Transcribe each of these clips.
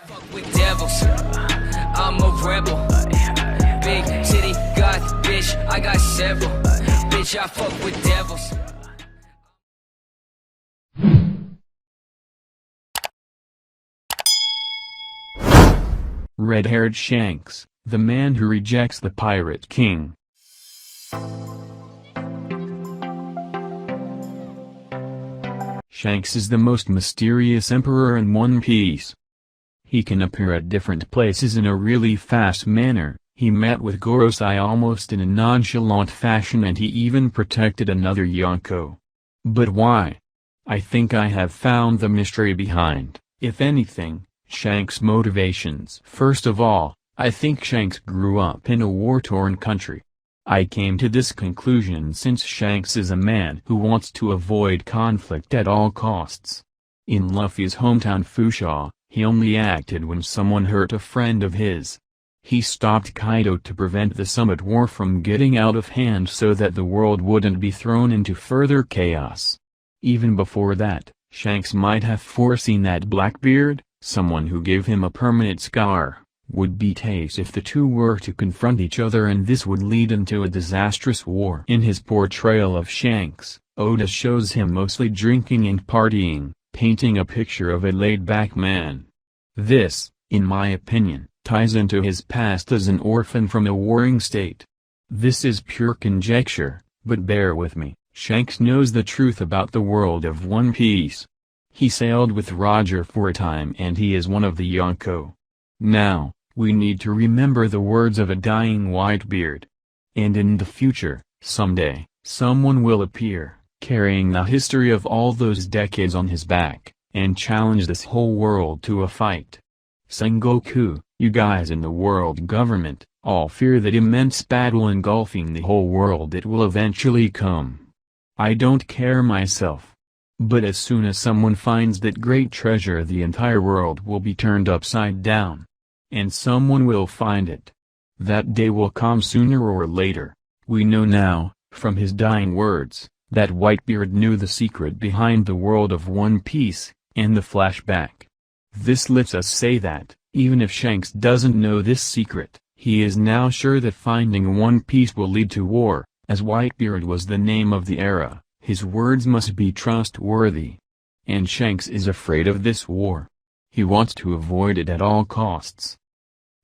Fuck with devils, I'm a rebel. Big city got bitch, I got several. Bitch, I fuck with devils. Red-haired Shanks, the man who rejects the Pirate King. Shanks is the most mysterious emperor in One Piece. He can appear at different places in a really fast manner. He met with Gorosei almost in a nonchalant fashion, and he even protected another Yonko. But why? I think I have found the mystery behind, if anything, Shanks' motivations. First of all, I think Shanks grew up in a war-torn country. I came to this conclusion since Shanks is a man who wants to avoid conflict at all costs. In Luffy's hometown Fusha, he only acted when someone hurt a friend of his. He stopped Kaido to prevent the Summit War from getting out of hand so that the world wouldn't be thrown into further chaos. Even before that, Shanks might have foreseen that Blackbeard, someone who gave him a permanent scar, would beat Ace if the two were to confront each other, and this would lead into a disastrous war. In his portrayal of Shanks, Oda shows him mostly drinking and partying, painting a picture of a laid-back man. This, in my opinion, ties into his past as an orphan from a warring state. This is pure conjecture, but bear with me, Shanks knows the truth about the world of One Piece. He sailed with Roger for a time and he is one of the Yonko. Now, we need to remember the words of a dying Whitebeard. And in the future, someday, someone will appear, carrying the history of all those decades on his back, and challenge this whole world to a fight. Sengoku, you guys in the world government, all fear that immense battle engulfing the whole world that will eventually come. I don't care myself. But as soon as someone finds that great treasure, the entire world will be turned upside down. And someone will find it. That day will come sooner or later. We know now, from his dying words, that Whitebeard knew the secret behind the world of One Piece, and the flashback. This lets us say that, even if Shanks doesn't know this secret, he is now sure that finding One Piece will lead to war, as Whitebeard was the name of the era. His words must be trustworthy. And Shanks is afraid of this war. He wants to avoid it at all costs.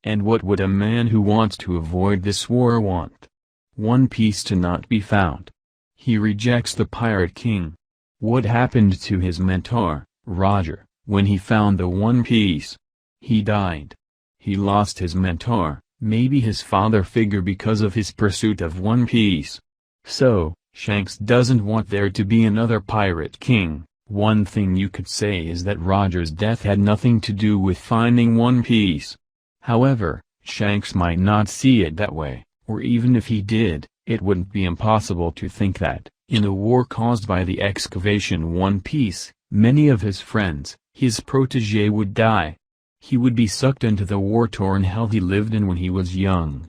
And what would a man who wants to avoid this war want? One Piece to not be found. He rejects the Pirate King. What happened to his mentor, Roger, when he found the One Piece? He died. He lost his mentor, maybe his father figure, because of his pursuit of One Piece. So, Shanks doesn't want there to be another Pirate King. One thing you could say is that Roger's death had nothing to do with finding One Piece. However, Shanks might not see it that way, or even if he did, it wouldn't be impossible to think that, in a war caused by the excavation One Piece, many of his friends, his protégé, would die. He would be sucked into the war-torn hell he lived in when he was young.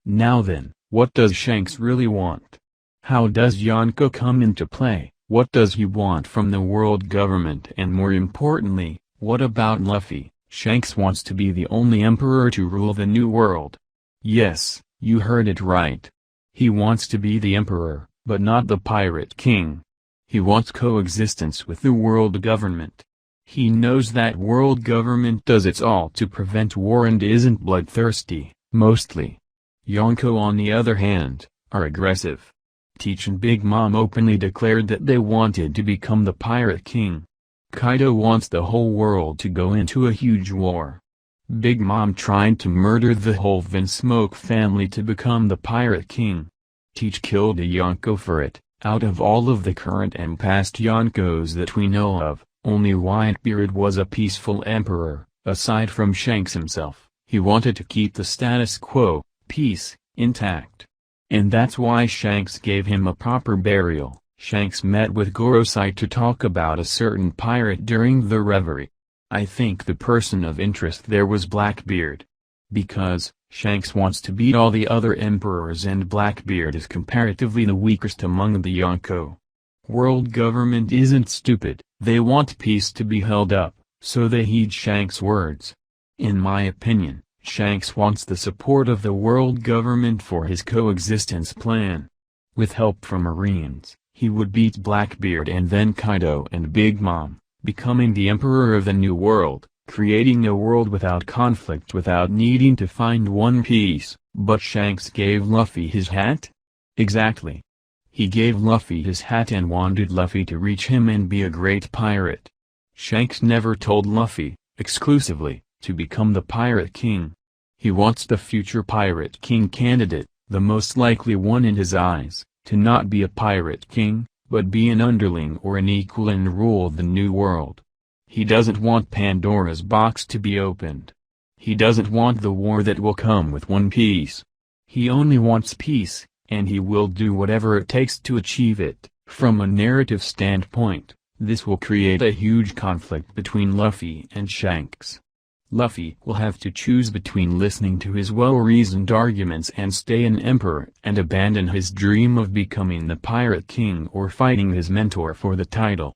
Now then, what does Shanks really want? How does Yonko come into play? What does he want from the world government? And more importantly, what about Luffy? Shanks wants to be the only emperor to rule the new world. Yes, you heard it right. He wants to be the emperor, but not the Pirate King. He wants coexistence with the world government. He knows that world government does its all to prevent war and isn't bloodthirsty, mostly. Yonko, on the other hand, are aggressive. Teach and Big Mom openly declared that they wanted to become the Pirate King. Kaido wants the whole world to go into a huge war. Big Mom tried to murder the whole Vinsmoke family to become the Pirate King. Teach killed a Yonko for it. Out of all of the current and past Yonkos that we know of, only Whitebeard was a peaceful emperor. Aside from Shanks himself, he wanted to keep the status quo, peace, intact. And that's why Shanks gave him a proper burial. Shanks met with Gorosei to talk about a certain pirate during the reverie. I think the person of interest there was Blackbeard. Because, Shanks wants to beat all the other emperors and Blackbeard is comparatively the weakest among the Yonko. World government isn't stupid, they want peace to be held up, so they heed Shanks' words. In my opinion, Shanks wants the support of the world government for his coexistence plan. With help from Marines, he would beat Blackbeard and then Kaido and Big Mom, becoming the Emperor of the New World, creating a world without conflict without needing to find One Piece. But Shanks gave Luffy his hat? Exactly. He gave Luffy his hat and wanted Luffy to reach him and be a great pirate. Shanks never told Luffy, exclusively, to become the Pirate King. He wants the future Pirate King candidate, the most likely one in his eyes, to not be a Pirate King, but be an underling or an equal and rule the New World. He doesn't want Pandora's box to be opened. He doesn't want the war that will come with One Piece. He only wants peace, and he will do whatever it takes to achieve it. From a narrative standpoint, this will create a huge conflict between Luffy and Shanks. Luffy will have to choose between listening to his well-reasoned arguments and stay an emperor and abandon his dream of becoming the Pirate King or fighting his mentor for the title.